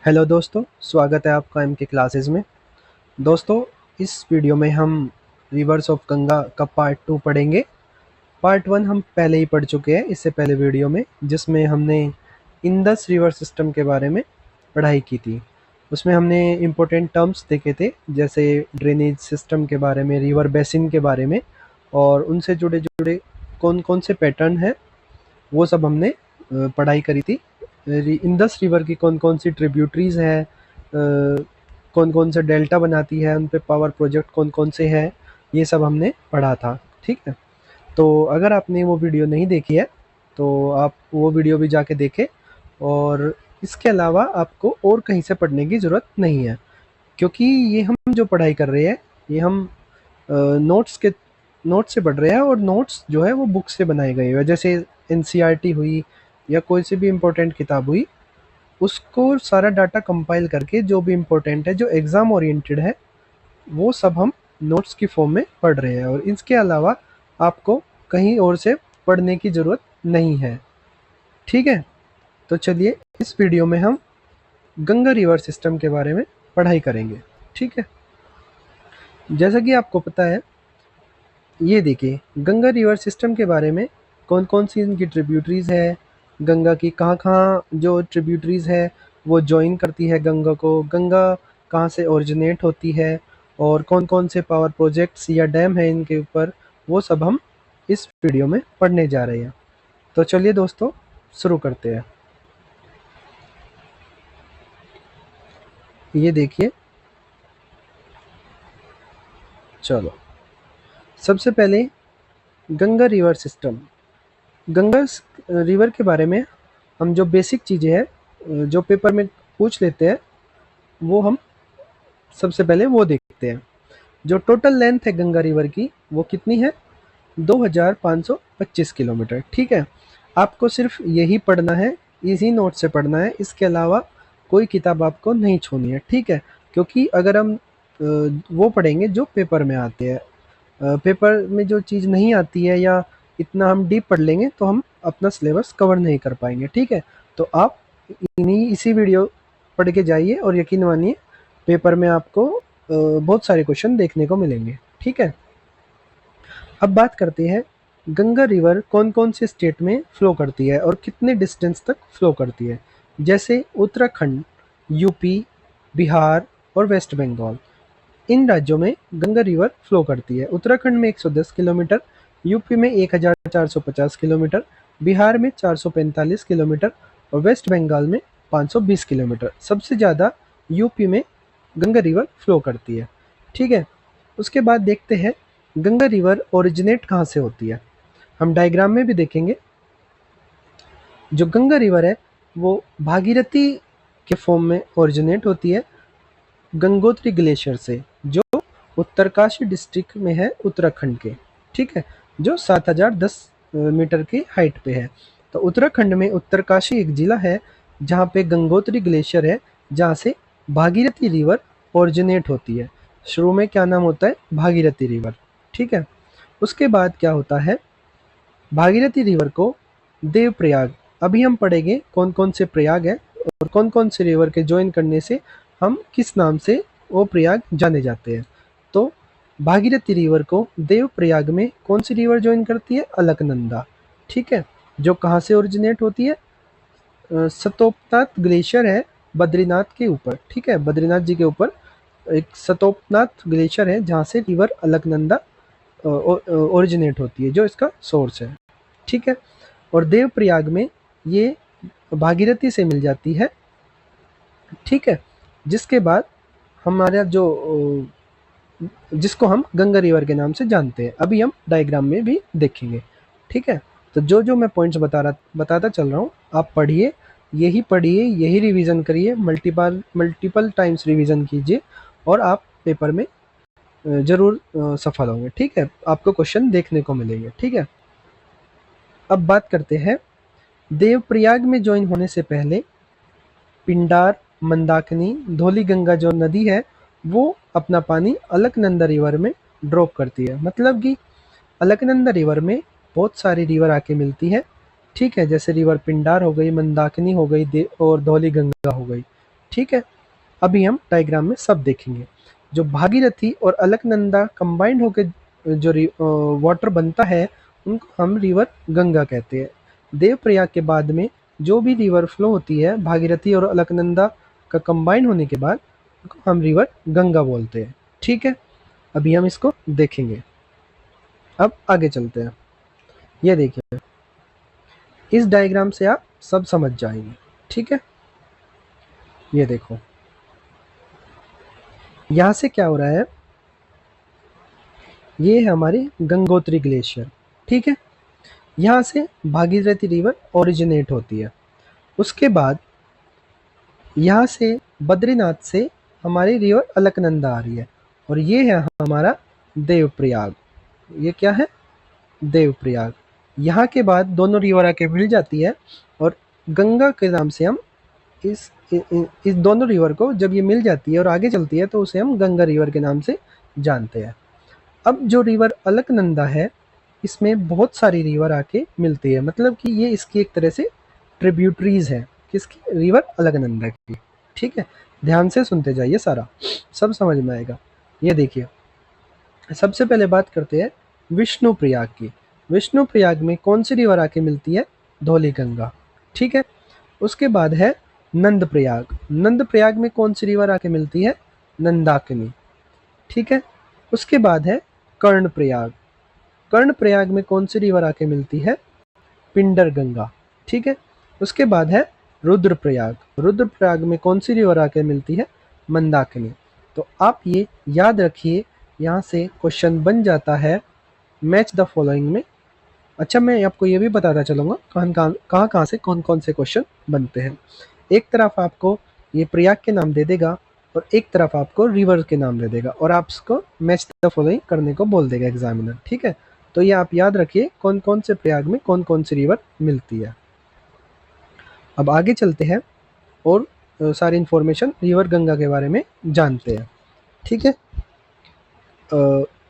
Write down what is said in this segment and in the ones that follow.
Hello दोस्तों, स्वागत है आपका एम के क्लासेस में। दोस्तों, इस वीडियो में हम रिवर्स ऑफ गंगा का पार्ट 2 पढ़ेंगे। पार्ट 1 हम पहले ही पढ़ चुके हैं इससे पहले वीडियो में, जिसमें हमने इंडस रिवर सिस्टम के बारे में पढ़ाई की थी। उसमें हमने इम्पोर्टेंट टर्म्स देखे थे, जैसे ड्रेनेज सिस्टम के बारे में, रिवर बेसिन के बारे में, और उनसे जुड़े जुड़े कौन कौन से पैटर्न हैं वो सब हमने पढ़ाई करी थी। इंडस रिवर की कौन कौन सी ट्रिब्यूटरीज हैं, कौन कौन से डेल्टा बनाती है, उन पे पावर प्रोजेक्ट कौन कौन से हैं, ये सब हमने पढ़ा था। ठीक है, तो अगर आपने वो वीडियो नहीं देखी है तो आप वो वीडियो भी जाके देखें। और इसके अलावा आपको और कहीं से पढ़ने की ज़रूरत नहीं है, क्योंकि ये हम जो पढ़ाई कर रहे हैं ये हम नोट्स से पढ़ रहे हैं, और नोट्स जो है वो बुक से बनाए गए हुए हैं। जैसे एनसीईआरटी हुई या कोई सी भी इम्पोर्टेंट किताब हुई, उसको सारा डाटा कंपाइल करके जो भी इम्पोर्टेंट है, जो एग्ज़ाम ओरिएंटेड है, वो सब हम नोट्स की फॉर्म में पढ़ रहे हैं। और इसके अलावा आपको कहीं और से पढ़ने की ज़रूरत नहीं है। ठीक है, तो चलिए इस वीडियो में हम गंगा रिवर सिस्टम के बारे में पढ़ाई करेंगे। ठीक है, जैसा कि आपको पता है, ये देखिए गंगा रिवर सिस्टम के बारे में कौन कौन सी इनकी ट्रिब्यूटरीज है, गंगा की कहाँ कहाँ जो ट्रिब्यूटरीज है वो ज्वाइन करती है गंगा को, गंगा कहाँ से ओरिजिनेट होती है, और कौन कौन से पावर प्रोजेक्ट्स या डैम है इनके ऊपर, वो सब हम इस वीडियो में पढ़ने जा रहे हैं। तो चलिए दोस्तों, शुरू करते हैं। ये देखिए, चलो सबसे पहले Ganga river system. Ganga river के बारे में हम जो बेसिक चीज़ें हैं जो पेपर में पूछ लेते हैं, वो हम सबसे पहले वो देखते हैं। जो टोटल लेंथ है गंगा रिवर की, वो कितनी है? 2525 किलोमीटर। ठीक है, आपको सिर्फ यही पढ़ना है, इसी नोट से पढ़ना है, इसके अलावा कोई किताब आपको नहीं छूनी है। ठीक है, क्योंकि अगर हम वो पढ़ेंगे जो पेपर में आते हैं, पेपर में जो चीज़ नहीं आती है या इतना हम डीप पढ़ लेंगे तो हम अपना सिलेबस कवर नहीं कर पाएंगे। ठीक है, तो आप इसी वीडियो पढ़ के जाइए, और यकीन मानिए पेपर में आपको बहुत सारे क्वेश्चन देखने को मिलेंगे। ठीक है, अब बात करते हैं गंगा रिवर कौन कौन से स्टेट में फ्लो करती है और कितने डिस्टेंस तक फ्लो करती है। जैसे उत्तराखंड, यूपी, बिहार और वेस्ट बंगाल, इन राज्यों में गंगा रिवर फ्लो करती है। उत्तराखंड में 110 किलोमीटर, यूपी में 1450 किलोमीटर, बिहार में 445 किलोमीटर और वेस्ट बंगाल में 520 किलोमीटर। सबसे ज़्यादा यूपी में गंगा रिवर फ्लो करती है। ठीक है, उसके बाद देखते हैं गंगा रिवर ओरिजिनेट कहाँ से होती है। हम डायग्राम में भी देखेंगे। जो गंगा रिवर है वो भागीरथी के फॉर्म में ओरिजिनेट होती है, गंगोत्री ग्लेशियर से, जो उत्तरकाशी डिस्ट्रिक्ट में है उत्तराखंड के। ठीक है, जो 7010 मीटर की हाइट पे है। तो उत्तराखंड में उत्तरकाशी एक जिला है जहाँ पे गंगोत्री ग्लेशियर है, जहाँ से भागीरथी रिवर ओरिजिनेट होती है। शुरू में क्या नाम होता है? भागीरथी रिवर। ठीक है, उसके बाद क्या होता है, भागीरथी रिवर को देवप्रयाग, अभी हम पढ़ेंगे कौन कौन से प्रयाग है और कौन कौन से रिवर के ज्वाइन करने से हम किस नाम से वो प्रयाग जाने जाते हैं। तो भागीरथी रिवर को देवप्रयाग में कौन सी रिवर ज्वाइन करती है? अलकनंदा। ठीक है, जो कहाँ से ओरिजिनेट होती है? सतोपनाथ ग्लेशियर है बद्रीनाथ के ऊपर। ठीक है, बद्रीनाथ जी के ऊपर एक सतोपनाथ ग्लेशियर है जहाँ से रिवर अलकनंदा ओरिजिनेट होती है, जो इसका सोर्स है। ठीक है, और देवप्रयाग में ये भागीरथी से मिल जाती है। ठीक है, जिसके बाद हमारा जो जिसको हम गंगा रिवर के नाम से जानते हैं, अभी हम डायग्राम में भी देखेंगे। ठीक है, तो जो जो मैं पॉइंट्स बताता चल रहा हूँ, आप पढ़िए, यही पढ़िए, यही रिवीजन करिए, मल्टीपल टाइम्स रिवीजन कीजिए, और आप पेपर में ज़रूर सफल होंगे। ठीक है, आपको क्वेश्चन देखने को मिलेंगे। ठीक है, अब बात करते हैं देवप्रयाग में ज्वाइन होने से पहले पिंडार, मंदाकिनी, धौलीगंगा जो नदी है वो अपना पानी अलकनंदा रिवर में ड्रॉप करती है। मतलब कि अलकनंदा रिवर में बहुत सारी रिवर आके मिलती है। ठीक है, जैसे रिवर पिंडार हो गई, मंदाकिनी हो गई और धौलीगंगा हो गई। ठीक है, अभी हम डायग्राम में सब देखेंगे। जो भागीरथी और अलकनंदा कंबाइंड होकर जो वाटर बनता है उनको हम रिवर गंगा कहते हैं। देवप्रयाग के बाद में जो भी रिवर फ्लो होती है भागीरथी और अलकनंदा का कंबाइन होने के बाद उनको हम रिवर गंगा बोलते हैं। ठीक है, अभी हम इसको देखेंगे। अब आगे चलते हैं। ये देखिए, इस डायग्राम से आप सब समझ जाएंगे। ठीक है, ये देखो यहाँ से क्या हो रहा है, ये है हमारी गंगोत्री ग्लेशियर। ठीक है, यहाँ से भागीरथी रिवर ओरिजिनेट होती है। उसके बाद यहाँ से बद्रीनाथ से हमारी रिवर अलकनंदा आ रही है और ये है हमारा देवप्रयाग। ये क्या है, देवप्रयाग। यहाँ के बाद दोनों रिवर आके मिल जाती है और गंगा के नाम से हम इस दोनों रिवर को, जब ये मिल जाती है और आगे चलती है तो उसे हम गंगा रिवर के नाम से जानते हैं। अब जो रिवर अलकनंदा है इसमें बहुत सारी रिवर आके मिलती है, मतलब कि ये इसकी एक तरह से ट्रिब्यूटरीज है किसकी, रिवर अलकनंदा की। ठीक है, ध्यान से सुनते जाइए, सारा सब समझ में आएगा। ये देखिए, सबसे पहले बात करते हैं विष्णु प्रयाग की। विष्णु प्रयाग में कौन सी रिवर आके मिलती है, धौली गंगा। ठीक है, उसके बाद है नंद प्रयाग। नंद प्रयाग में कौन सी रिवर आके मिलती है, नंदाकिनी। ठीक है, उसके बाद है कर्ण प्रयाग। कर्ण प्रयाग में कौन सी रिवर आके मिलती है, पिंडर गंगा। ठीक है, उसके बाद है रुद्रप्रयाग। रुद्रप्रयाग में कौन सी रिवर आके मिलती है, मंदाकिनी। तो आप ये याद रखिए, यहाँ से क्वेश्चन बन जाता है मैच द फॉलोइंग में। अच्छा, मैं आपको ये भी बताता चलूँगा कहाँ से कौन कौन से क्वेश्चन बनते हैं। एक तरफ आपको ये प्रयाग के नाम दे देगा और एक तरफ आपको रिवर के नाम दे देगा और आप उसको मैच द फॉलोइंग करने को बोल देगा एग्जामिनर। ठीक है, तो ये आप याद रखिए कौन कौन से प्रयाग में कौन कौन सी रिवर मिलती है। अब आगे चलते हैं और सारी इन्फॉर्मेशन रिवर गंगा के बारे में जानते हैं। ठीक है,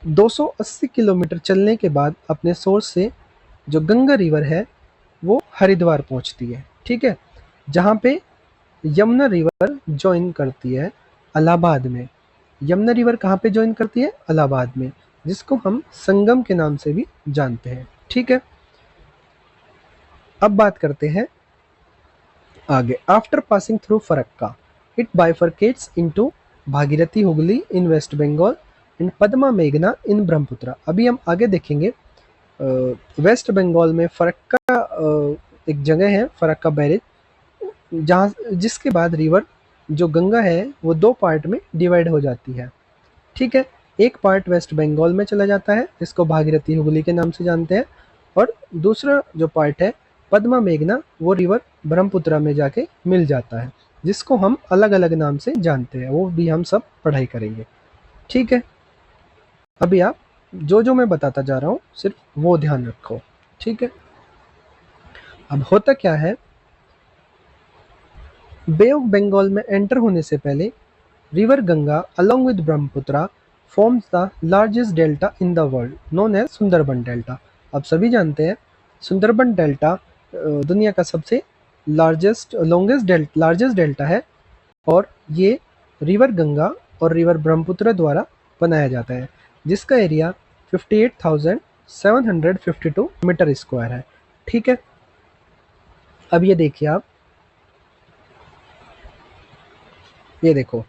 280 किलोमीटर चलने के बाद अपने सोर्स से जो गंगा रिवर है वो हरिद्वार पहुंचती है। ठीक है, जहाँ पे यमुना रिवर ज्वाइन करती है इलाहाबाद में। यमुना रिवर कहाँ पे ज्वाइन करती है, इलाहाबाद में, जिसको हम संगम के नाम से भी जानते हैं। ठीक है, अब बात करते हैं आगे। After passing through Farakka it bifurcates into Bhagirathi Hooghly in West Bengal and Padma मेघना इन ब्रह्मपुत्र। अभी हम आगे देखेंगे। वेस्ट बंगाल में फरक्का एक जगह है, फरक्का बैरेज, जहाँ जिसके बाद रिवर जो गंगा है वो दो पार्ट में डिवाइड हो जाती है। ठीक है, एक पार्ट वेस्ट बंगाल में चला जाता है जिसको भागीरथी हुगली के नाम से जानते हैं और दूसरा जो पार्ट है पद्मा मेघना वो रिवर ब्रह्मपुत्र में जाके मिल जाता है जिसको हम अलग अलग नाम से जानते हैं, वो भी हम सब पढ़ाई करेंगे। ठीक है, अभी आप जो मैं बताता जा रहा हूँ सिर्फ वो ध्यान रखो। ठीक है, अब होता क्या है, बे ऑफ बंगाल में एंटर होने से पहले river Ganga along with Brahmaputra forms the largest delta in the world known as Sundarban delta. आप सभी जानते हैं सुंदरबन डेल्टा दुनिया का सबसे लार्जेस्ट डेल्टा है और ये रिवर गंगा और रिवर ब्रह्मपुत्र द्वारा बनाया जाता है, जिसका एरिया 58,752 मीटर स्क्वायर है। ठीक है, अब ये देखिए आप, ये देखो,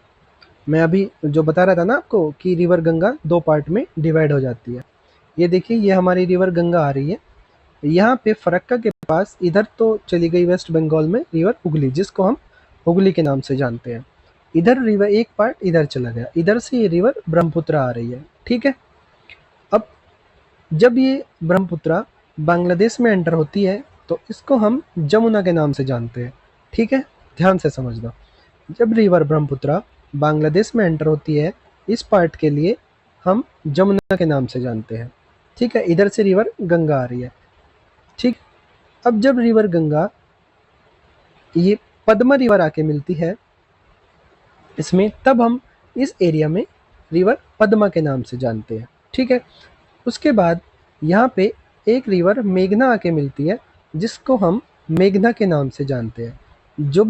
मैं अभी जो बता रहा था ना आपको कि रिवर गंगा दो पार्ट में डिवाइड हो जाती है। ये देखिए, ये हमारी रिवर गंगा आ रही है, यहाँ पे फरक्का के पास इधर तो चली गई वेस्ट बंगाल में रिवर हुगली जिसको हम हुगली के नाम से जानते हैं। इधर रिवर एक पार्ट इधर चला गया, इधर से ये रिवर ब्रह्मपुत्र आ रही है। ठीक है, अब जब ये ब्रह्मपुत्र बांग्लादेश में एंटर होती है तो इसको हम जमुना के नाम से जानते हैं। ठीक है, ध्यान से समझना, जब रिवर ब्रह्मपुत्र बांग्लादेश में एंटर होती है इस पार्ट के लिए हम जमुना के नाम से जानते हैं। ठीक है, इधर से रिवर गंगा आ रही है। ठीक, अब जब रिवर गंगा ये पद्मा रिवर आके मिलती है इसमें, तब हम इस एरिया में रिवर पद्मा के नाम से जानते हैं। ठीक है, उसके बाद यहाँ पे एक रिवर मेघना आके मिलती है जिसको हम मेघना के नाम से जानते हैं। जो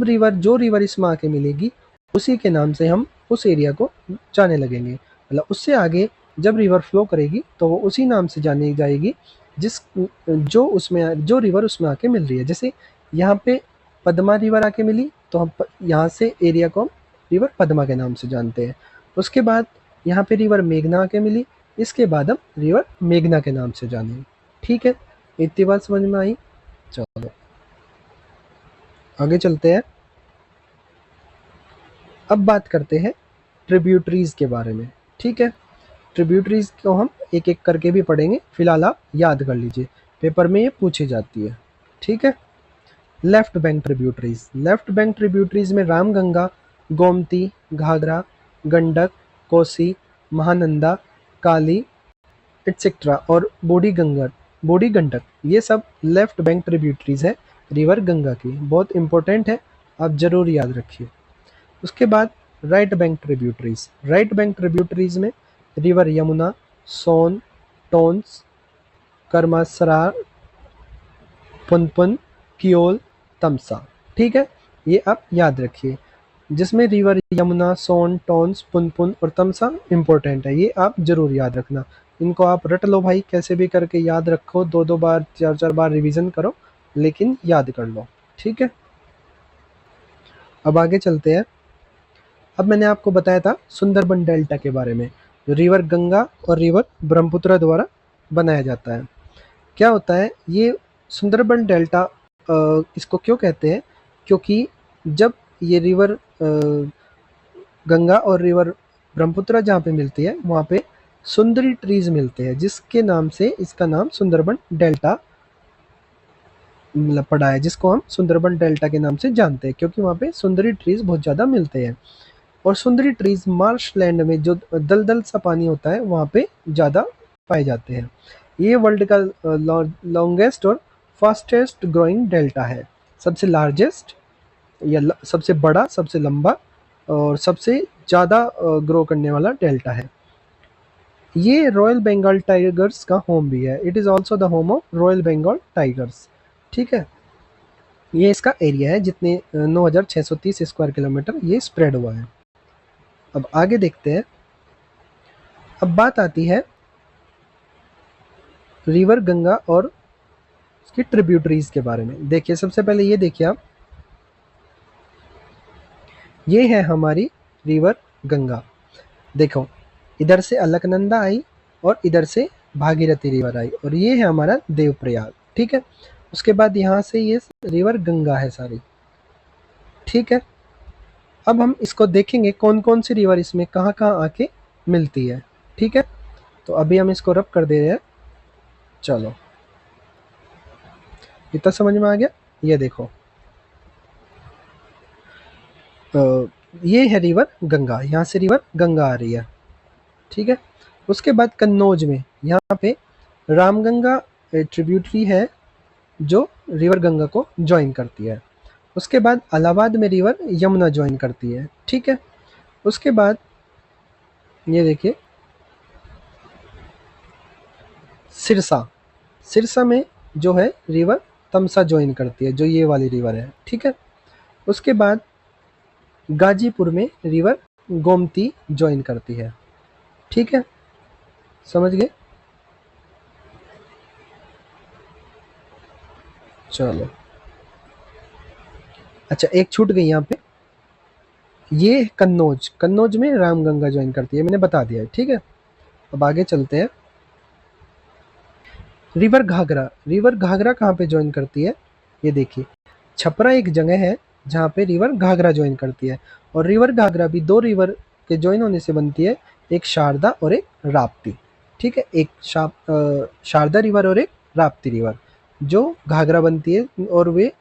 रिवर इसमें आके मिलेगी उसी के नाम से हम उस एरिया को जाने लगेंगे। मतलब उससे आगे जब रिवर फ्लो करेगी तो वो उसी नाम से जानी जाएगी जिस जो रिवर उसमें आके मिल रही है। जैसे यहाँ पे पद्मा रिवर आके मिली तो हम यहाँ से एरिया को हम रिवर पद्मा के नाम से जानते हैं। उसके बाद यहाँ पे रिवर मेघना आके मिली, इसके बाद हम रिवर मेघना के नाम से जानेंगे। ठीक है, इतनी बात समझ में आई। चलो आगे चलते हैं। अब बात करते हैं ट्रिब्यूटरीज के बारे में। ठीक है, ट्रिब्यूटरीज को हम एक एक करके भी पढ़ेंगे, फिलहाल आप याद कर लीजिए, पेपर में ये पूछी जाती है। ठीक है, left bank tributaries. Left bank tributaries में रामगंगा, गोमती, घाघरा, गंडक, कोसी, महानंदा, काली एटसेट्रा और बूढ़ी गंडक, ये सब लेफ्ट बैंक ट्रिब्यूटरीज है रिवर गंगा की। बहुत इंपॉर्टेंट है, आप जरूर याद रखिए। उसके बाद right bank tributaries. Right bank tributaries में रिवर यमुना, सोन, टोन्स, करमासरा, पुनपुन, कियोल, तमसा। ठीक है, ये आप याद रखिए, जिसमें रिवर यमुना, सोन, टोन्स, पुनपुन और तमसा इंपॉर्टेंट है, ये आप जरूर याद रखना। इनको आप रट लो भाई, कैसे भी करके याद रखो, 2-2 बार 4-4 बार रिवीजन करो, लेकिन याद कर लो। ठीक है, अब आगे चलते हैं। अब मैंने आपको बताया था सुंदरबन डेल्टा के बारे में, जो रिवर गंगा और रिवर ब्रह्मपुत्र द्वारा बनाया जाता है। क्या होता है ये सुंदरबन डेल्टा, इसको क्यों कहते हैं? क्योंकि जब ये रिवर गंगा और रिवर ब्रह्मपुत्र जहाँ पे मिलती है वहाँ पे सुंदरी ट्रीज मिलते हैं, जिसके नाम से इसका नाम सुंदरबन डेल्टा मतलब पड़ा है, जिसको हम सुंदरबन डेल्टा के नाम से जानते हैं, क्योंकि वहाँ पे सुंदरी ट्रीज बहुत ज़्यादा मिलते हैं। और सुंदरी ट्रीज मार्श लैंड में जो दलदल सा पानी होता है वहाँ पे ज़्यादा पाए जाते हैं। ये वर्ल्ड का लॉन्गेस्ट और फास्टेस्ट ग्रोइंग डेल्टा है, सबसे लार्जेस्ट या सबसे बड़ा, सबसे लंबा और सबसे ज़्यादा ग्रो करने वाला डेल्टा है। ये रॉयल बंगाल टाइगर्स का होम भी है। It is also the home of royal Bengal tigers. ठीक है, ये इसका एरिया है, जितने 9,630 स्क्वायर किलोमीटर ये स्प्रेड हुआ है। अब आगे देखते हैं। अब बात आती है रिवर गंगा और उसकी ट्रिब्यूटरीज के बारे में। देखिए, सबसे पहले ये देखिए आप, ये है हमारी रिवर गंगा। देखो, इधर से अलकनंदा आई और इधर से भागीरथी रिवर आई, और ये है हमारा देवप्रयाग। ठीक है, उसके बाद यहाँ से ये रिवर गंगा है सारी। ठीक है, अब हम इसको देखेंगे कौन कौन सी रिवर इसमें कहाँ कहाँ आके मिलती है। ठीक है, तो अभी हम इसको रब कर दे रहे हैं। चलो, इतना समझ में आ गया? ये देखो, ये है रिवर गंगा, यहाँ से रिवर गंगा आ रही है। ठीक है, उसके बाद कन्नौज में यहाँ पे रामगंगा ट्रिब्यूटरी है जो रिवर गंगा को ज्वाइन करती है। उसके बाद इलाहाबाद में रिवर यमुना ज्वाइन करती है। ठीक है, उसके बाद ये देखिए सिरसा, सिरसा में जो है रिवर तमसा ज्वाइन करती है, जो ये वाली रिवर है। ठीक है, उसके बाद गाजीपुर में रिवर गोमती ज्वाइन करती है। ठीक है, समझ गए? चलो, अच्छा एक छूट गई यहाँ पे, ये कन्नौज, कन्नौज में रामगंगा ज्वाइन करती है, मैंने बता दिया है। ठीक है, अब आगे चलते हैं। रिवर घाघरा, रिवर घाघरा कहाँ पे ज्वाइन करती है? ये देखिए, छपरा एक जगह है जहाँ पे रिवर घाघरा ज्वाइन करती है, और रिवर घाघरा भी दो रिवर के ज्वाइन होने से बनती है, एक शारदा और एक राप्ती। ठीक है, एक शारदा रिवर और एक राप्ती रिवर जो घाघरा बनती है, और वे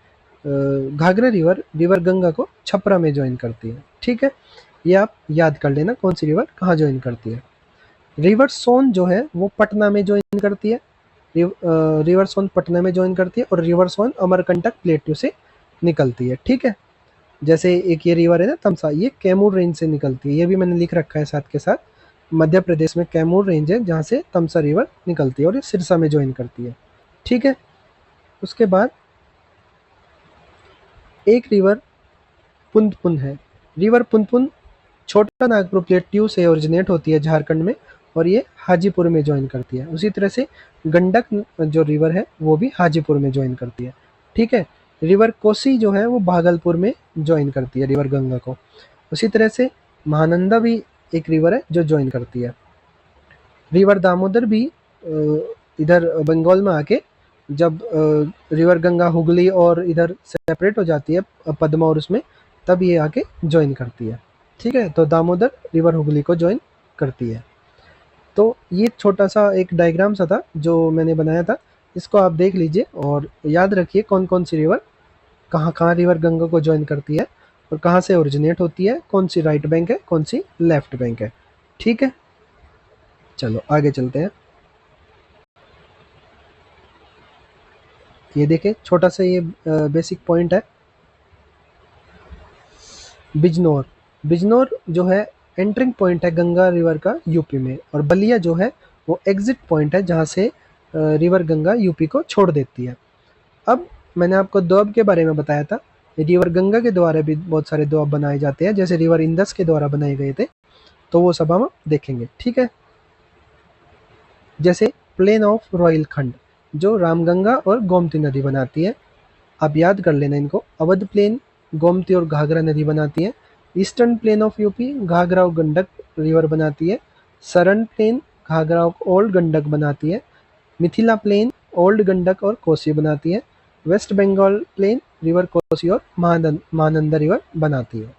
घाघरा रिवर रिवर गंगा को छपरा में ज्वाइन करती है। ठीक है, ये आप याद कर लेना कौन सी रिवर कहाँ ज्वाइन करती है। रिवर सोन जो है वो पटना में ज्वाइन करती है, रिवर सोन पटना में ज्वाइन करती है, और रिवर सोन अमरकंटक प्लेट्यू से निकलती है। ठीक है, जैसे एक ये रिवर है ना तमसा, ये कैमूर रेंज से निकलती है, ये भी मैंने लिख रखा है साथ के साथ। मध्य प्रदेश में कैमूर रेंज है जहाँ से तमसा रिवर निकलती है, और ये सिरसा में ज्वाइन करती है। ठीक है, उसके बाद एक रिवर पुनपुन है, रिवर पुनपुन छोटा नागपुर प्लेट्यू से ओरिजिनेट होती है झारखंड में, और ये हाजीपुर में ज्वाइन करती है। उसी तरह से गंडक जो रिवर है वो भी हाजीपुर में ज्वाइन करती है। ठीक है, रिवर कोसी जो है वो भागलपुर में ज्वाइन करती है रिवर गंगा को। उसी तरह से महानंदा भी एक रिवर है जो ज्वाइन करती है। रिवर दामोदर भी इधर बंगाल में आके जब रिवर गंगा हुगली और इधर सेपरेट हो जाती है पद्मा और उसमें, तब ये आके ज्वाइन करती है। ठीक है, तो दामोदर रिवर हुगली को ज्वाइन करती है। तो ये छोटा सा एक डायग्राम सा था जो मैंने बनाया था, इसको आप देख लीजिए और याद रखिए कौन कौन सी रिवर कहाँ कहाँ रिवर गंगा को ज्वाइन करती है और कहाँ से ओरिजिनेट होती है, कौन सी राइट बैंक है कौन सी लेफ्ट बैंक है। ठीक है, चलो आगे चलते हैं। ये देखें छोटा सा ये बेसिक पॉइंट है। बिजनौर, बिजनौर जो है एंट्रिंग पॉइंट है गंगा रिवर का यूपी में, और बलिया जो है वो एग्जिट पॉइंट है जहाँ से रिवर गंगा यूपी को छोड़ देती है। अब मैंने आपको दोअब के बारे में बताया था, रिवर गंगा के द्वारा भी बहुत सारे दोअब बनाए जाते हैं, जैसे रिवर इंदस के द्वारा बनाए गए थे, तो वो सब हम देखेंगे। ठीक है, जैसे प्लेन ऑफ रोहिलखंड जो रामगंगा और गोमती नदी बनाती है, आप याद कर लेना इनको। अवध प्लेन गोमती और घाघरा नदी बनाती है। Eastern plain of UP Ghaghara और गंडक रिवर बनाती है। सरन प्लेन घाघरा और ओल्ड गंडक बनाती है। मिथिला प्लेन ओल्ड गंडक और कोसी बनाती है। West Bengal plain river Kosi और महानंदा रिवर बनाती है।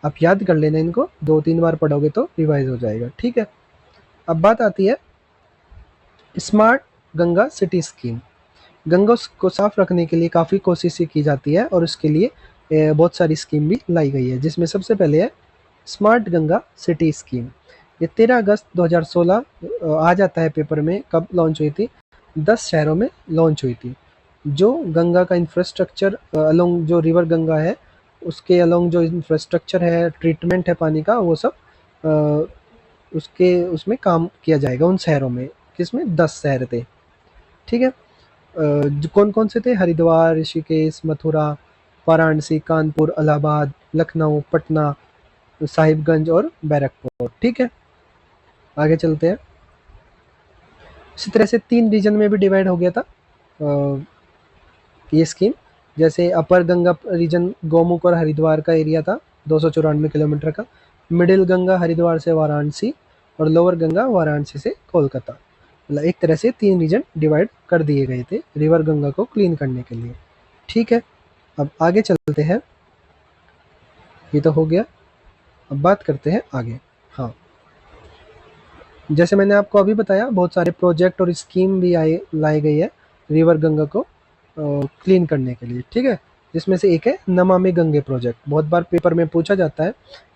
आप याद कर लेना इनको, 2-3 बार पढ़ोगे तो रिवाइज हो जाएगा। ठीक है, अब बात आती है smart Ganga city scheme. Ganga को साफ रखने के लिए काफ़ी कोशिशें की जाती है और उसके लिए बहुत सारी स्कीम भी लाई गई है, जिसमें सबसे पहले है स्मार्ट गंगा सिटी स्कीम। ये 13 अगस्त 2016 आ जाता है पेपर में, कब लॉन्च हुई थी, 10 शहरों में लॉन्च हुई थी। जो गंगा का इंफ्रास्ट्रक्चर अलोंग जो रिवर गंगा है उसके अलोंग जो इंफ्रास्ट्रक्चर है, ट्रीटमेंट है पानी का, वो सब उसके उसमें काम किया जाएगा उन शहरों में। किसमें, 10 शहर थे। ठीक है, कौन कौन से थे, हरिद्वार, ऋषिकेश, मथुरा, वाराणसी, कानपुर, इलाहाबाद, लखनऊ, पटना, साहिबगंज और बैरकपुर। ठीक है, आगे चलते हैं। इसी तरह से 3 रीजन में भी डिवाइड हो गया था ये स्कीम। जैसे अपर गंगा रीजन गोमुख और हरिद्वार का एरिया था 294 किलोमीटर का, मिडिल गंगा हरिद्वार से वाराणसी, और लोअर गंगा वाराणसी से कोलकाता। मतलब एक तरह से 3 रीजन डिवाइड कर दिए गए थे रिवर गंगा को क्लीन करने के लिए। ठीक है, अब आगे चलते हैं। ये तो हो गया, अब बात करते हैं आगे। हाँ, जैसे मैंने आपको अभी बताया बहुत सारे प्रोजेक्ट और स्कीम भी लाई गई है रिवर गंगा को क्लीन करने के लिए। ठीक है, जिसमें से एक है नमामि गंगे प्रोजेक्ट, बहुत बार पेपर में पूछा जाता है।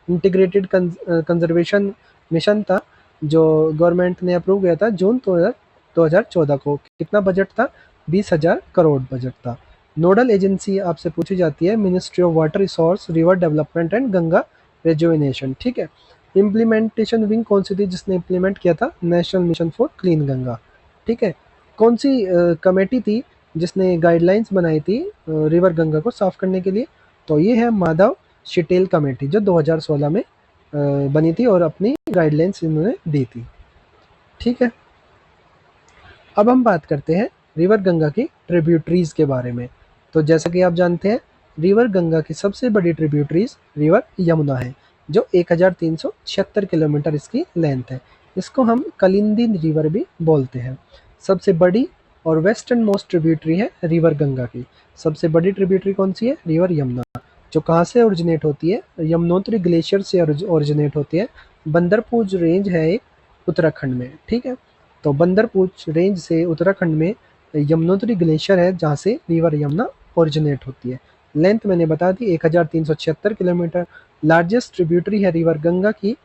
इंटीग्रेटेड कंजर्वेशन मिशन था जो गवर्नमेंट ने अप्रूव किया था जून 2014 को। कितना बजट था, 20,000 करोड़ बजट था। नोडल एजेंसी आपसे पूछी जाती है ministry of water resource, river development and Ganga rejuvenation. ठीक है, इम्प्लीमेंटेशन विंग कौन सी थी जिसने इम्प्लीमेंट किया था, national mission for clean Ganga. ठीक है, कौन सी कमेटी थी जिसने गाइडलाइंस बनाई थी रिवर गंगा को साफ करने के लिए, तो ये है माधव शिटेल कमेटी जो 2016 में बनी थी और अपनी गाइडलाइंस इन्होंने दी थी। ठीक है, अब हम बात करते हैं रिवर गंगा की ट्रिब्यूटरीज के बारे में। तो जैसा कि आप जानते हैं रिवर गंगा की सबसे बड़ी ट्रिब्यूटरीज रिवर यमुना है जो 1376 किलोमीटर इसकी लेंथ है। इसको हम कलिंदी रिवर भी बोलते हैं। सबसे बड़ी और वेस्टर्न मोस्ट ट्रिब्यूटरी है रिवर गंगा की। सबसे बड़ी ट्रिब्यूटरी कौन सी है, रिवर यमुना, जो कहाँ से ओरिजिनेट होती है, यमुनोत्री ग्लेशियर से ओरिजिनेट होती है। बंदरपूज रेंज है एक उत्तराखंड में। ठीक है, तो बंदरपूज रेंज से उत्तराखंड में यमुनोत्री ग्लेशियर है जहाँ से रिवर यमुना ओरिजिनेट होती है। लेंथ मैंने बता दी 1376 किलोमीटर। लार्जेस्ट ट्रिब्यूटरी है रिवर गंगा की,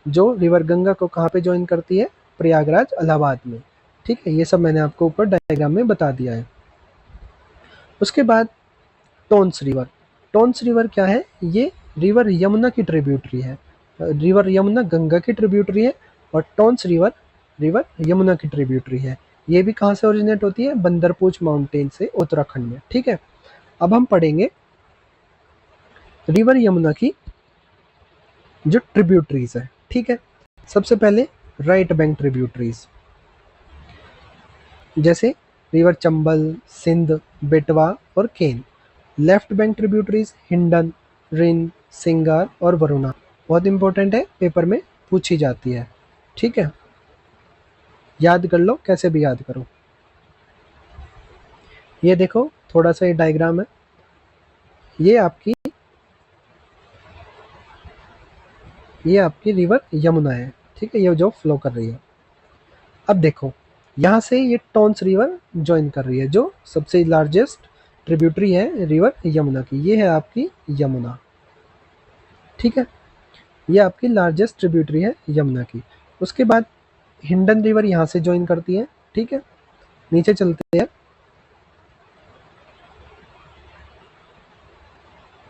जो रिवर गंगा को कहाँ पे ज्वाइन करती है, प्रयागराज इलाहाबाद में। ठीक है, ये सब मैंने आपको ऊपर डायग्राम में बता दिया है। उसके बाद टोन्स रिवर। टोन्स रिवर क्या है, ये रिवर यमुना की ट्रिब्यूटरी है। रिवर यमुना गंगा की ट्रिब्यूटरी है और टोन्स रिवर रिवर यमुना की ट्रिब्यूटरी है। ये भी कहाँ से ओरिजिनेट होती है, बंदरपूछ माउंटेन से उत्तराखंड में। ठीक है, अब हम पढ़ेंगे रिवर यमुना की जो ट्रिब्यूटरीज है, ठीक है। सबसे पहले राइट बैंक ट्रिब्यूटरीज, जैसे रिवर चंबल, सिंध, बेटवा और केन। लेफ्ट बैंक ट्रिब्यूटरीज हिंडन, रिन, सिंगार और वरुणा। बहुत इंपॉर्टेंट है, पेपर में पूछी जाती है, ठीक है। याद कर लो, कैसे भी याद करो। ये देखो, थोड़ा सा ये डायग्राम है, ये आपकी रिवर यमुना है, ठीक है, ये जो फ्लो कर रही है। अब देखो, यहाँ से ये टॉन्स रिवर ज्वाइन कर रही है, जो सबसे लार्जेस्ट ट्रिब्यूटरी है रिवर यमुना की। ये है आपकी यमुना, ठीक है, ये आपकी लार्जेस्ट ट्रिब्यूटरी है यमुना की। उसके बाद हिंडन रिवर यहाँ से ज्वाइन करती है, ठीक है। नीचे चलते हैं,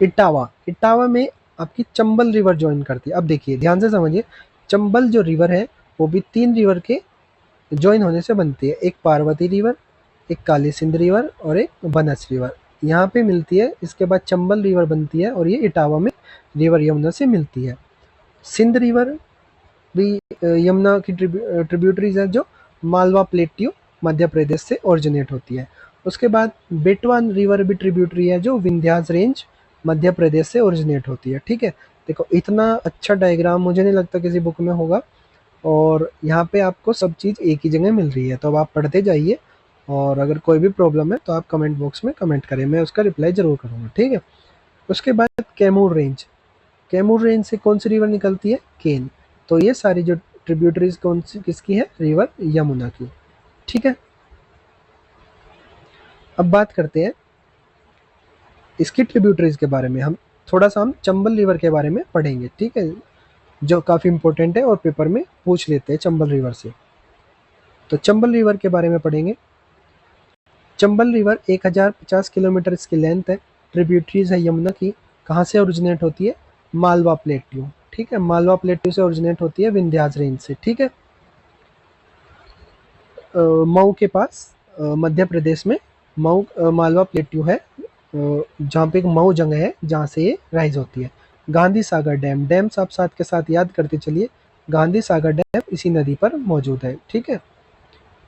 इटावा, इटावा में आपकी चंबल रिवर ज्वाइन करती है। अब देखिए, ध्यान से समझिए, चंबल जो रिवर है वो भी 3 रिवर के ज्वाइन होने से बनती है। एक पार्वती रिवर, एक काली सिंध रिवर और एक बनस रिवर यहाँ पे मिलती है। इसके बाद चंबल रिवर बनती है और ये इटावा में रिवर यमुना से मिलती है। सिंध रिवर भी यमुना की ट्रिब्यूटरीज है, जो मालवा प्लेट्यू मध्य प्रदेश से ओरिजिनेट होती है। उसके बाद बेटवा रिवर भी ट्रिब्यूटरी है, जो विंध्यास रेंज मध्य प्रदेश से ओरिजिनेट होती है, ठीक है। देखो, इतना अच्छा डायग्राम मुझे नहीं लगता किसी बुक में होगा, और यहाँ पे आपको सब चीज़ एक ही जगह मिल रही है। तो अब आप पढ़ते जाइए, और अगर कोई भी प्रॉब्लम है तो आप कमेंट बॉक्स में कमेंट करें, मैं उसका रिप्लाई ज़रूर करूँगा, ठीक है। उसके बाद कैमूर रेंज, कैमूर रेंज से कौन सी रिवर निकलती है? केन। तो ये सारी जो ट्रिब्यूटरीज कौन सी किसकी है? रिवर यमुना की, ठीक है। अब बात करते हैं इसकी ट्रिब्यूटरीज के बारे में। हम चंबल रिवर के बारे में पढ़ेंगे, ठीक है, जो काफ़ी इंपॉर्टेंट है और पेपर में पूछ लेते हैं चंबल रिवर से। तो चंबल रिवर के बारे में पढ़ेंगे। चंबल रिवर 1050 किलोमीटर इसकी लेंथ है। ट्रिब्यूटरीज है यमुना की। कहाँ से ओरिजिनेट होती है? मालवा प्लेट्यू, ठीक है, मालवा प्लेट्यू से ओरिजिनेट होती है, विंध्यास रेंज से, ठीक है। मऊ के पास, मध्य प्रदेश में मऊ मालवा प्लेट्यू है, जहाँ पे एक मऊ जगह है जहाँ से ये राइज होती है। गांधी सागर डैम, डैम्स आप साथ के साथ याद करते चलिए। गांधी सागर डैम इसी नदी पर मौजूद है, ठीक है,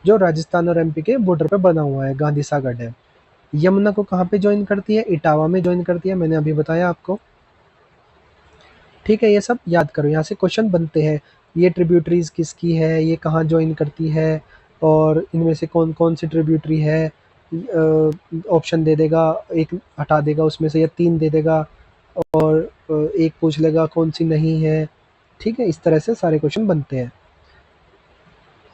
जो राजस्थान और एमपी के बॉर्डर पर बना हुआ है गांधी सागर डैम। यमुना को कहाँ पे ज्वाइन करती है? इटावा में ज्वाइन करती है, मैंने अभी बताया आपको, ठीक है। ये सब याद करो, यहाँ से क्वेश्चन बनते हैं। ये ट्रिब्यूटरीज किसकी है, ये कहाँ ज्वाइन करती है, और इनमें से कौन कौन सी ट्रिब्यूटरी है। ऑप्शन दे देगा, एक हटा देगा उसमें से, या 3 दे देगा, और एक पूछ लेगा कौन सी नहीं है, ठीक है। इस तरह से सारे क्वेश्चन बनते हैं।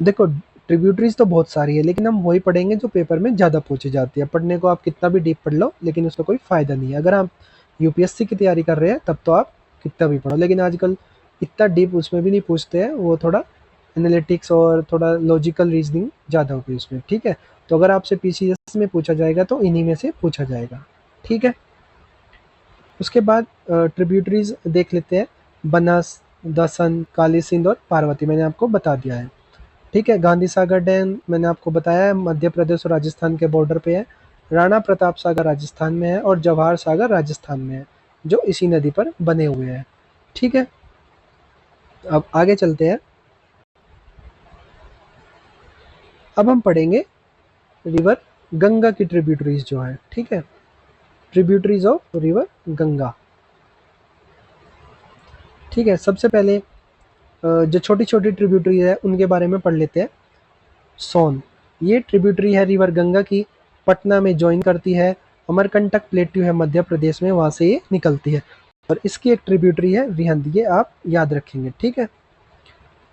देखो, ट्रिब्यूटरीज तो बहुत सारी है, लेकिन हम वही पढ़ेंगे जो पेपर में ज़्यादा पूछी जाती है। पढ़ने को आप कितना भी डीप पढ़ लो, लेकिन उसका कोई फ़ायदा नहीं है। अगर आप यूपीएससी की तैयारी कर रहे हैं तब तो आप कितना भी पढ़ो, लेकिन आजकल इतना डीप उसमें भी नहीं पूछते हैं, वो थोड़ा एनालिटिक्स और थोड़ा लॉजिकल रीजनिंग ज़्यादा होगी उसमें, ठीक है। तो अगर आपसे पीसीएस में पूछा जाएगा तो इन्हीं में से पूछा जाएगा, ठीक है। उसके बाद ट्रिब्यूटरीज देख लेते हैं। बनस, दसन, काली सिंध और पार्वती मैंने आपको बता दिया है, ठीक है। गांधी सागर डैम मैंने आपको बताया है, मध्य प्रदेश और राजस्थान के बॉर्डर पे है। राणा प्रताप सागर राजस्थान में है, और जवाहर सागर राजस्थान में है, जो इसी नदी पर बने हुए हैं, ठीक है। अब आगे चलते हैं। अब हम पढ़ेंगे रिवर गंगा की ट्रिब्यूटरीज जो है, ठीक है, ट्रिब्यूटरीज ऑफ रिवर गंगा, ठीक है। सबसे पहले जो छोटी छोटी ट्रिब्यूटरी है उनके बारे में पढ़ लेते हैं। सोन, ये ट्रिब्यूटरी है रिवर गंगा की, पटना में ज्वाइन करती है। अमरकंटक प्लेट्यू है मध्य प्रदेश में, वहाँ से ये निकलती है। और इसकी एक ट्रिब्यूटरी है रिहंद, ये आप याद रखेंगे, ठीक है।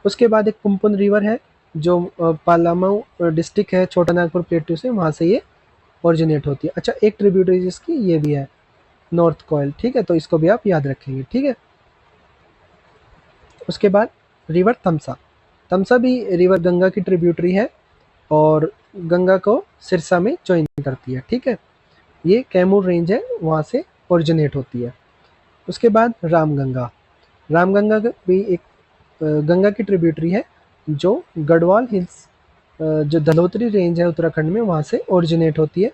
उसके बाद एक पुनपुन रिवर है, जो पालामऊ डिस्ट्रिक्ट है छोटा नागपुर प्लेट्यू से, वहाँ से ये ओरिजिनेट होती है। अच्छा, एक ट्रिब्यूटरी जिसकी ये भी है, नॉर्थ कोयल, ठीक है, तो इसको भी आप याद रखेंगे, ठीक है। उसके बाद रिवर तमसा, तमसा भी रिवर गंगा की ट्रिब्यूटरी है, और गंगा को सिरसा में ज्वाइन करती है, ठीक है। ये कैमूर रेंज है, वहाँ से ओरिजिनेट होती है। उसके बाद रामगंगा, रामगंगा भी एक गंगा की ट्रिब्यूटरी है, जो गढ़वाल हिल्स, जो धनोतरी रेंज है उत्तराखंड में, वहाँ से ओरिजिनेट होती है।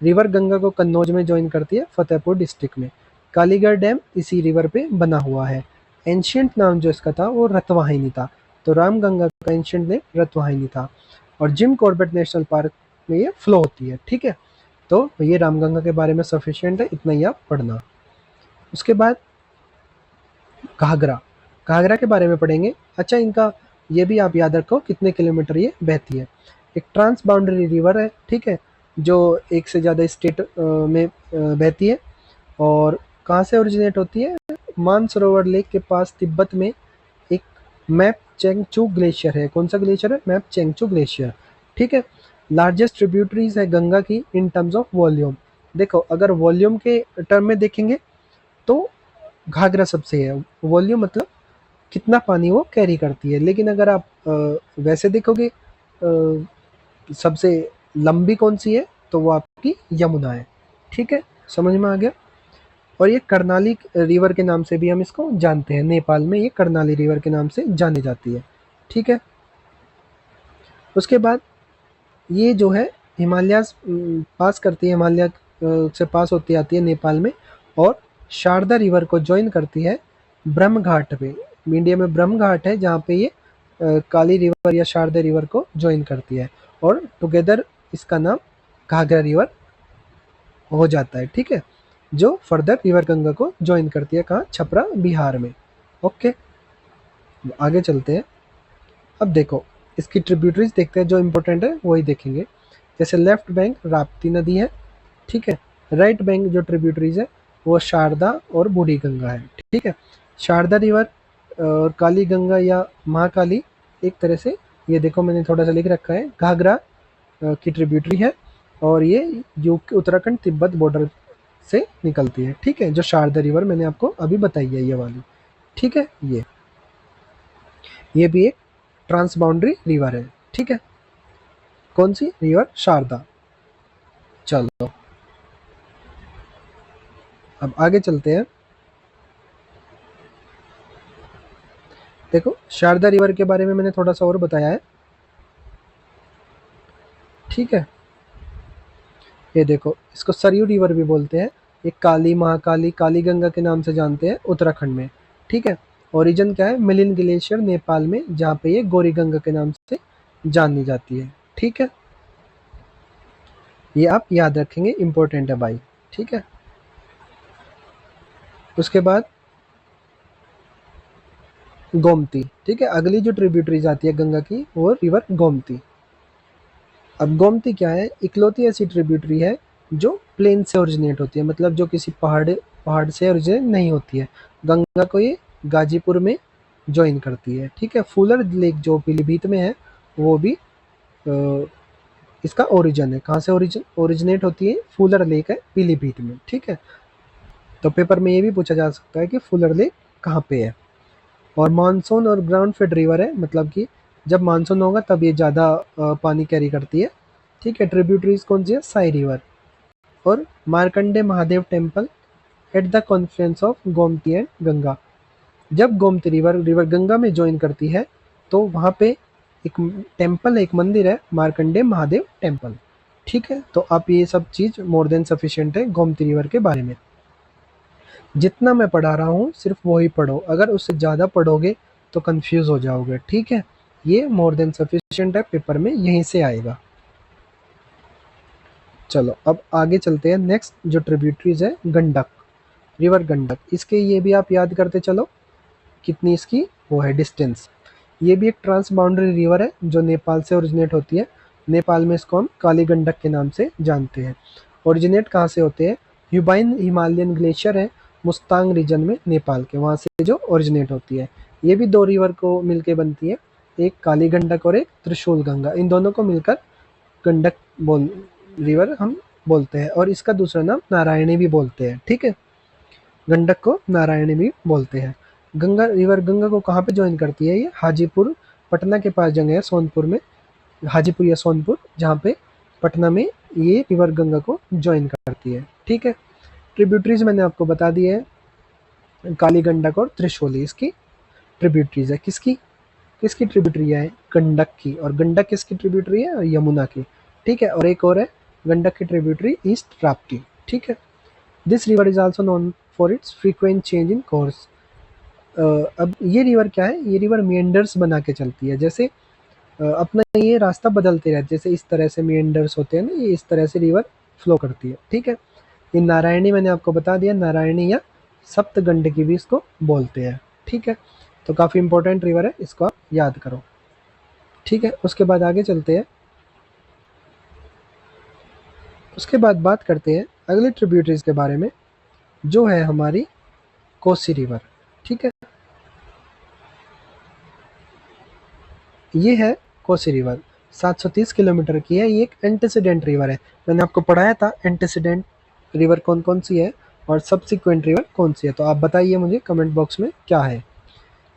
रिवर गंगा को कन्नौज में ज्वाइन करती है, फतेहपुर डिस्ट्रिक्ट में। कालीगढ़ डैम इसी रिवर पे बना हुआ है। एंशियंट नाम जो इसका था वो रतवाहिनी था, तो रामगंगा का एंशियंट नेम रतवाहिनी था। और जिम कॉर्बेट नेशनल पार्क में ये फ्लो होती है, ठीक है। तो ये रामगंगा के बारे में सफिशिएंट है, इतना ही आप पढ़ना। उसके बाद घाघरा, घाघरा के बारे में पढ़ेंगे। अच्छा, इनका ये भी आप याद रखो कितने किलोमीटर ये बहती है। एक ट्रांस बाउंड्री रिवर है, ठीक है, जो एक से ज़्यादा स्टेट में बहती है। और कहाँ से ओरिजिनेट होती है? मानसरोवर लेक के पास तिब्बत में एक मैप चेंगचू ग्लेशियर है। कौन सा ग्लेशियर है? मैप चेंगचू ग्लेशियर, ठीक है। लार्जेस्ट ट्रिब्यूटरीज है गंगा की इन टर्म्स ऑफ वॉल्यूम। देखो, अगर वॉल्यूम के टर्म में देखेंगे तो घाघरा सबसे है। वॉल्यूम मतलब कितना पानी वो कैरी करती है। लेकिन अगर आप वैसे देखोगे सबसे लंबी कौन सी है, तो वो आपकी यमुना है, ठीक है। समझ में आ गया। और ये कर्नाली रिवर के नाम से भी हम इसको जानते हैं। नेपाल में ये कर्नाली रिवर के नाम से जानी जाती है, ठीक है। उसके बाद ये जो है हिमालय पास करती है, हिमालय से पास होती आती है नेपाल में, और शारदा रिवर को ज्वाइन करती है ब्रह्म घाट पे। इंडिया में ब्रह्म घाट है जहाँ पे ये काली रिवर या शारदा रिवर को ज्वाइन करती है, और टुगेदर इसका नाम घाघरा रिवर हो जाता है, ठीक है। जो फर्दर रिवर गंगा को ज्वाइन करती है, कहाँ? छपरा, बिहार में। ओके, आगे चलते हैं। अब देखो, इसकी ट्रिब्यूटरीज देखते हैं, जो इंपॉर्टेंट है वही देखेंगे। जैसे लेफ्ट बैंक राप्ती नदी है, ठीक है। राइट बैंक जो ट्रिब्यूटरीज है वो शारदा और बूढ़ी गंगा है, ठीक है। शारदा रिवर और काली गंगा या महाकाली एक तरह से, ये देखो मैंने थोड़ा सा लिख रखा है, घाघरा की ट्रिब्यूटरी है, और ये यूके उत्तराखंड तिब्बत बॉर्डर से निकलती है, ठीक है। जो शारदा रिवर मैंने आपको अभी बताई है, ये वाली, ठीक है। ये भी एक ट्रांस बाउंड्री रिवर है, ठीक है। कौन सी रिवर? शारदा। चलो, अब आगे चलते हैं। देखो, शारदा रिवर के बारे में मैंने थोड़ा सा और बताया है, ठीक है। ये देखो, इसको सरयू रिवर भी बोलते हैं। ये काली, महाकाली, काली गंगा के नाम से जानते हैं उत्तराखंड में, ठीक है। ओरिजिन क्या है? मिलिन ग्लेशियर नेपाल में, जहाँ पे ये गौरी गंगा के नाम से जानी जाती है, ठीक है। ये आप याद रखेंगे, इंपॉर्टेंट है भाई, ठीक है। उसके बाद गोमती, ठीक है। अगली जो ट्रिब्यूटरीज आती है गंगा की वो रिवर गोमती। अब गोमती क्या है? इकलौती ऐसी ट्रिब्यूटरी है जो प्लेन से ओरिजिनेट होती है, मतलब जो किसी पहाड़ पहाड़ से ओरिजिनेट नहीं होती है। गंगा को ये गाजीपुर में ज्वाइन करती है, ठीक है। फूलर लेक जो पीलीभीत में है, वो भी इसका ओरिजिन है। कहाँ से ओरिजिनेट होती है? फूलर लेक है पीलीभीत में, ठीक है। तो पेपर में ये भी पूछा जा सकता है कि फूलर लेक कहाँ पे है। और मानसून और ग्राउंड फेड रिवर है, मतलब कि जब मानसून होगा तब ये ज़्यादा पानी कैरी करती है, ठीक है। ट्रिब्यूटरीज कौन सी है? साई रिवर। और Markande Mahadev temple at the confluence of Gomti and Ganga. जब गोमती रिवर रिवर गंगा में ज्वाइन करती है तो वहाँ पे एक टेम्पल है, एक मंदिर है, मार्कंडे महादेव टेम्पल, ठीक है। तो आप ये सब चीज़ मोर देन सफिशिएंट है गोमती रिवर के बारे में। जितना मैं पढ़ा रहा हूँ सिर्फ वही पढ़ो, अगर उससे ज़्यादा पढ़ोगे तो कंफ्यूज हो जाओगे, ठीक है। ये मोर देन सफिशिएंट है, पेपर में यहीं से आएगा। चलो, अब आगे चलते हैं। नेक्स्ट जो ट्रिब्यूटरीज है, गंडक, रिवर गंडक। इसके ये भी आप याद करते चलो कितनी इसकी वो है डिस्टेंस। ये भी एक ट्रांस बाउंड्री रिवर है जो नेपाल से ओरिजिनेट होती है। नेपाल में इसको हम काली गंडक के नाम से जानते हैं। ओरिजिनेट कहाँ से होते हैं? ह्यूबाइन हिमालयन ग्लेशियर है मुस्तांग रीजन में, नेपाल के, वहाँ से जो ओरिजिनेट होती है। ये भी दो रिवर को मिलके बनती है, एक काली गंडक और एक त्रिशूल गंगा। इन दोनों को मिलकर गंडक बोल रिवर हम बोलते हैं, और इसका दूसरा नाम नारायणी भी बोलते हैं, ठीक है। गंडक को नारायणी भी बोलते हैं। गंगा रिवर गंगा को कहाँ पे ज्वाइन करती है? ये हाजीपुर, पटना के पास जगह है सोनपुर में, हाजीपुर या सोनपुर, जहाँ पे पटना में ये रिवर गंगा को ज्वाइन करती है, ठीक है। ट्रिब्यूटरीज मैंने आपको बता दी है, काली गंडक और त्रिशूली इसकी ट्रिब्यूटरीज है। किसकी किसकी ट्रिब्यूटरी है? गंडक की। और गंडक किसकी ट्रिब्यूटरी है? यमुना की, ठीक है। और एक और है गंडक की ट्रिब्यूटरी ईस्ट राप्ती, ठीक है। This river is also known for its frequent change in course. अब ये रिवर क्या है, ये रिवर मेंडर्स बना के चलती है। जैसे अपना ये रास्ता बदलते रहते हैं, जैसे इस तरह से मेंडर्स होते हैं ना, ये इस तरह से रिवर फ्लो करती है, ठीक है। ये नारायणी मैंने आपको बता दिया, नारायणी या सप्तगंडकी भी इसको बोलते हैं, ठीक है। तो काफ़ी इंपॉर्टेंट रिवर है, इसको आप याद करो, ठीक है। उसके बाद आगे चलते हैं, उसके बाद बात करते हैं अगले ट्रिब्यूटरीज के बारे में, जो है हमारी कोसी रिवर, ठीक है। ये है कोसी रिवर, 730 किलोमीटर की है। ये एक एंटीसीडेंट रिवर है, मैंने आपको पढ़ाया था एंटीसीडेंट रिवर कौन कौन सी है और सब्सिक्वेंट रिवर कौन सी है। तो आप बताइए मुझे कमेंट बॉक्स में क्या है।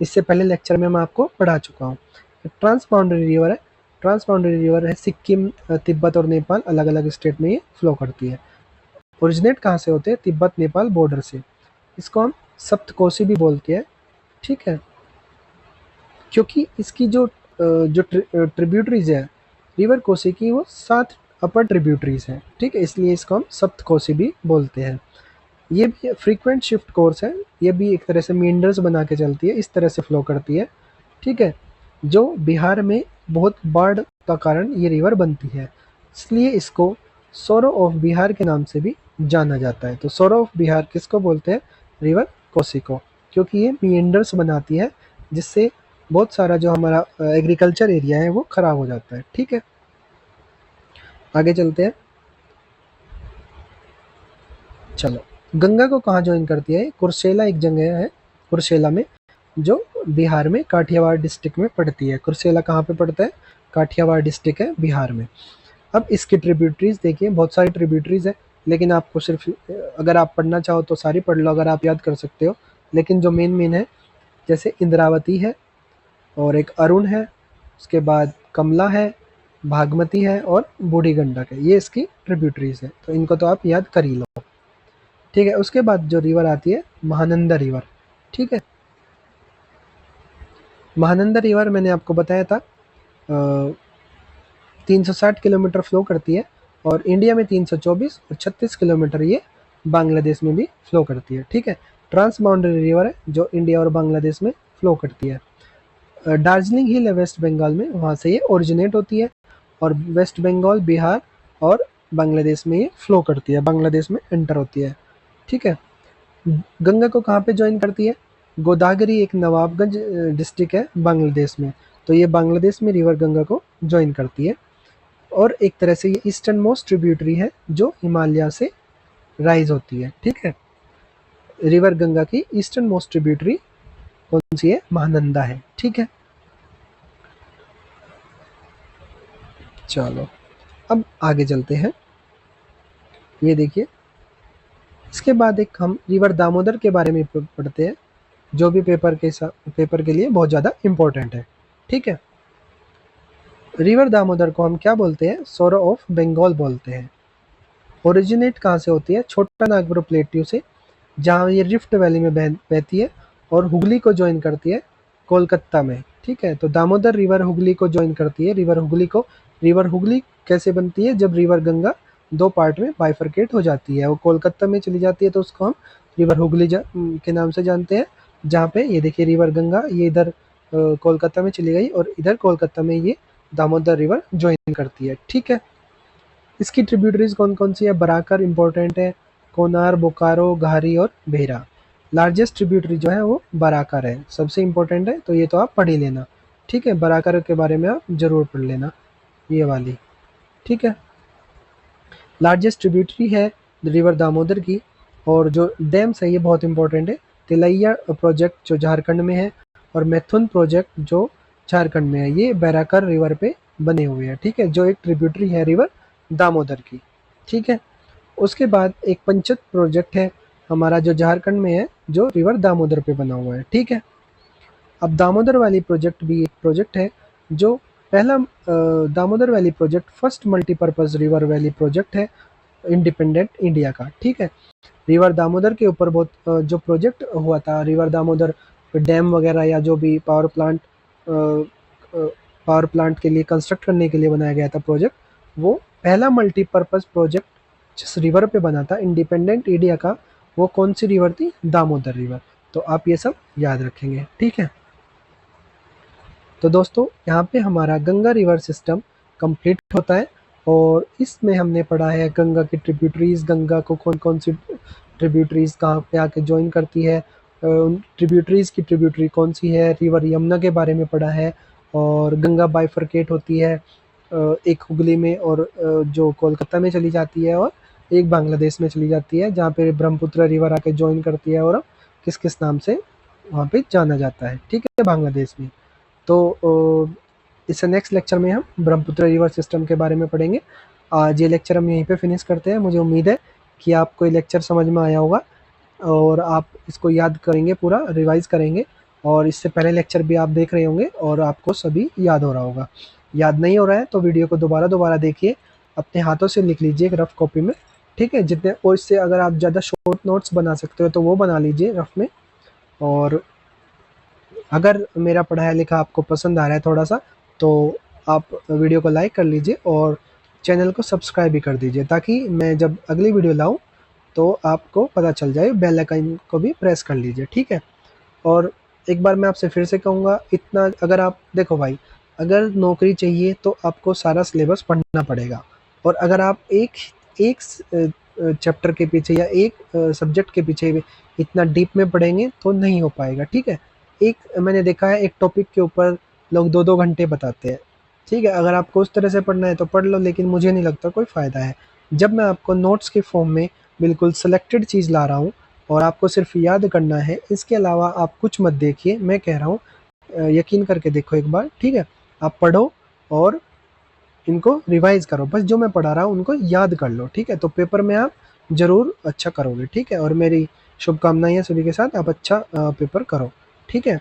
इससे पहले लेक्चर में मैं आपको पढ़ा चुका हूँ। ट्रांस बाउंड्री रिवर है, ट्रांस बाउंड्री रिवर है सिक्किम, तिब्बत और नेपाल अलग अलग स्टेट में ये फ्लो करती है। ओरिजिनेट कहाँ से होते हैं, तिब्बत नेपाल बॉर्डर से। इसको हम सप्तकोसी भी बोलते हैं, ठीक है, क्योंकि इसकी जो ट्रिब्यूटरीज है रिवर कोसी की, वो 7 अपर ट्रिब्यूटरीज हैं, ठीक है, इसलिए इसको हम सप्तकोसी भी बोलते हैं। ये भी फ्रीक्वेंट शिफ्ट कोर्स है, ये भी एक तरह से मींडर्स बना के चलती है, इस तरह से फ्लो करती है, ठीक है। जो बिहार में बहुत बाढ़ का कारण ये रिवर बनती है, इसलिए इसको सोरो ऑफ बिहार के नाम से भी जाना जाता है। तो सोरो ऑफ बिहार किसको बोलते हैं, रिवर कोसी को, क्योंकि ये मींडर्स बनाती है, जिससे बहुत सारा जो हमारा एग्रीकल्चर एरिया है वो खराब हो जाता है, ठीक है। आगे चलते हैं, चलो। गंगा को कहाँ ज्वाइन करती है, कुर्सेला एक जगह है, कुर्सेला में, जो बिहार में काठियावाड़ डिस्ट्रिक्ट में पड़ती है। कुर्सेला कहाँ पे पड़ता है, काठियावाड़ डिस्ट्रिक्ट है बिहार में। अब इसकी ट्रिब्यूटरीज देखिए, बहुत सारी ट्रिब्यूटरीज है, लेकिन आपको सिर्फ अगर आप पढ़ना चाहो तो सारी पढ़ लो, अगर आप याद कर सकते हो। लेकिन जो मेन मेन है, जैसे इंद्रावती है और एक अरुण है, उसके बाद कमला है, भागमती है और बूढ़ी गंडक है, ये इसकी ट्रिब्यूटरीज है, तो इनको तो आप याद कर ही लो, ठीक है। उसके बाद जो रिवर आती है महानंदा रिवर, ठीक है। महानंदा रिवर मैंने आपको बताया था 360 किलोमीटर फ्लो करती है, और इंडिया में 324 और 36 किलोमीटर ये बांग्लादेश में भी फ्लो करती है, ठीक है। ट्रांस बाउंड्री रिवर है जो इंडिया और बांग्लादेश में फ्लो करती है। दार्जिलिंग हिल है वेस्ट बंगाल में, वहाँ से ये ओरिजिनेट होती है, और वेस्ट बंगाल, बिहार और बांग्लादेश में ये फ्लो करती है, बांग्लादेश में एंटर होती है, ठीक है। गंगा को कहाँ पे ज्वाइन करती है, गोदावरी एक नवाबगंज डिस्ट्रिक्ट है बांग्लादेश में, तो ये बांग्लादेश में रिवर गंगा को ज्वाइन करती है। और एक तरह से ये ईस्टर्न मोस्ट ट्रिब्यूटरी है जो हिमालय से राइज होती है, ठीक है। रिवर गंगा की ईस्टर्न मोस्ट ट्रिब्यूटरी कौन सी है, महानंदा है, ठीक है। चलो अब आगे चलते हैं, ये देखिए, इसके बाद एक हम रिवर दामोदर के बारे में पढ़ते हैं, जो भी पेपर के लिए बहुत ज़्यादा इम्पोर्टेंट है, ठीक है। रिवर दामोदर को हम क्या बोलते हैं, सोरो ऑफ बंगाल बोलते हैं। ओरिजिनेट कहाँ से होती है, छोटा नागपुर प्लेट्यू से, जहाँ ये रिफ्ट वैली में बहती है और हुगली को ज्वाइन करती है कोलकाता में, ठीक है। तो दामोदर रिवर हुगली को ज्वाइन करती है, रिवर हुगली कैसे बनती है, जब रिवर गंगा 2 पार्ट में बाइफरकेट हो जाती है, वो कोलकाता में चली जाती है, तो उसको हम रिवर हुगली के नाम से जानते हैं। जहाँ पे ये देखिए रिवर गंगा ये इधर कोलकाता में चली गई, और इधर कोलकाता में ये दामोदर रिवर ज्वाइन करती है, ठीक है। इसकी ट्रिब्यूटरीज कौन कौन सी है, बराकर इंपॉर्टेंट है, कोनार, बोकारो, घारी और भेरा। लार्जेस्ट ट्रिब्यूटरी जो है वो बराकर है, सबसे इंपॉर्टेंट है, तो ये तो आप पढ़ ही लेना, ठीक है। बराकर के बारे में आप जरूर पढ़ लेना, ये वाली, ठीक है। लार्जेस्ट ट्रिब्यूटरी है रिवर दामोदर की, और जो डैम्स है ये बहुत इंपॉर्टेंट है, तिलैया प्रोजेक्ट जो झारखंड में है, और मैथुन प्रोजेक्ट जो झारखंड में है, ये बैराकर रिवर पे बने हुए हैं, ठीक है, जो एक ट्रिब्यूटरी है रिवर दामोदर की, ठीक है। उसके बाद एक पंचत प्रोजेक्ट है हमारा जो झारखंड में है, जो रिवर दामोदर पे बना हुआ है, ठीक है। अब दामोदर वैली प्रोजेक्ट भी एक प्रोजेक्ट है, जो पहला Damodar valley project first multipurpose river valley project है इंडिपेंडेंट इंडिया का, ठीक है। रिवर दामोदर के ऊपर बहुत जो प्रोजेक्ट हुआ था, रिवर दामोदर डैम वगैरह या जो भी पावर प्लांट के लिए कंस्ट्रक्ट करने के लिए बनाया गया था प्रोजेक्ट, वो पहला मल्टीपर्पज प्रोजेक्ट जिस रिवर पे बना था इंडिपेंडेंट इंडिया का, वो कौन सी रिवर थी, दामोदर रिवर। तो आप ये सब याद रखेंगे, ठीक है। तो दोस्तों यहाँ पे हमारा गंगा रिवर सिस्टम कंप्लीट होता है और इसमें हमने पढ़ा है गंगा की ट्रिब्यूटरीज, गंगा को कौन कौन सी ट्रिब्यूटरीज कहाँ पे आके ज्वाइन करती है, ट्रिब्यूटरीज की ट्रिब्यूटरी कौन सी है, रिवर यमुना के बारे में पढ़ा है, और गंगा बाइफरकेट होती है एक हुगली में और जो कोलकाता में चली जाती है, और एक बांग्लादेश में चली जाती है जहाँ पे ब्रह्मपुत्र रिवर आके ज्वाइन करती है, और किस किस नाम से वहाँ पे जाना जाता है, ठीक है, बांग्लादेश में। तो इस नेक्स्ट लेक्चर में हम ब्रह्मपुत्र रिवर सिस्टम के बारे में पढ़ेंगे। आज ये लेक्चर हम यहीं पे फिनिश करते हैं। मुझे उम्मीद है कि आपको ये लेक्चर समझ में आया होगा और आप इसको याद करेंगे, पूरा रिवाइज करेंगे, और इससे पहले लेक्चर भी आप देख रहे होंगे और आपको सभी याद हो रहा होगा। याद नहीं हो रहा है तो वीडियो को दोबारा दोबारा देखिए, अपने हाथों से लिख लीजिए एक रफ कॉपी में, ठीक है, जितने, और इससे अगर आप ज़्यादा शॉर्ट नोट्स बना सकते हो तो वो बना लीजिए रफ में। और अगर मेरा पढ़ाया लिखा आपको पसंद आ रहा है थोड़ा सा, तो आप वीडियो को लाइक कर लीजिए और चैनल को सब्सक्राइब भी कर दीजिए, ताकि मैं जब अगली वीडियो लाऊं तो आपको पता चल जाए। बेल आइकन को भी प्रेस कर लीजिए, ठीक है। और एक बार मैं आपसे फिर से कहूँगा, इतना अगर आप देखो भाई, अगर नौकरी चाहिए तो आपको सारा सिलेबस पढ़ना पड़ेगा, और अगर आप एक एक चैप्टर के पीछे या एक सब्जेक्ट के पीछे भी इतना डीप में पढ़ेंगे तो नहीं हो पाएगा, ठीक है। एक मैंने देखा है एक टॉपिक के ऊपर लोग 2-2 घंटे बताते हैं, ठीक है। अगर आपको उस तरह से पढ़ना है तो पढ़ लो, लेकिन मुझे नहीं लगता कोई फ़ायदा है। जब मैं आपको नोट्स के फॉर्म में बिल्कुल सेलेक्टेड चीज़ ला रहा हूँ और आपको सिर्फ याद करना है, इसके अलावा आप कुछ मत देखिए, मैं कह रहा हूँ यकीन करके देखो एक बार, ठीक है। आप पढ़ो और इनको रिवाइज करो, बस जो मैं पढ़ा रहा हूँ उनको याद कर लो, ठीक है। तो पेपर में आप ज़रूर अच्छा करोगे, ठीक है। और मेरी शुभकामनाएं हैं सभी के साथ, आप अच्छा पेपर करो, ठीक है।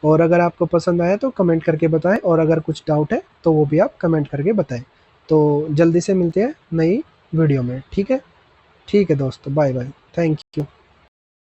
और अगर आपको पसंद आया तो कमेंट करके बताएं, और अगर कुछ डाउट है तो वो भी आप कमेंट करके बताएं। तो जल्दी से मिलते हैं नई वीडियो में, ठीक है। ठीक है दोस्तों, बाय बाय, थैंक यू।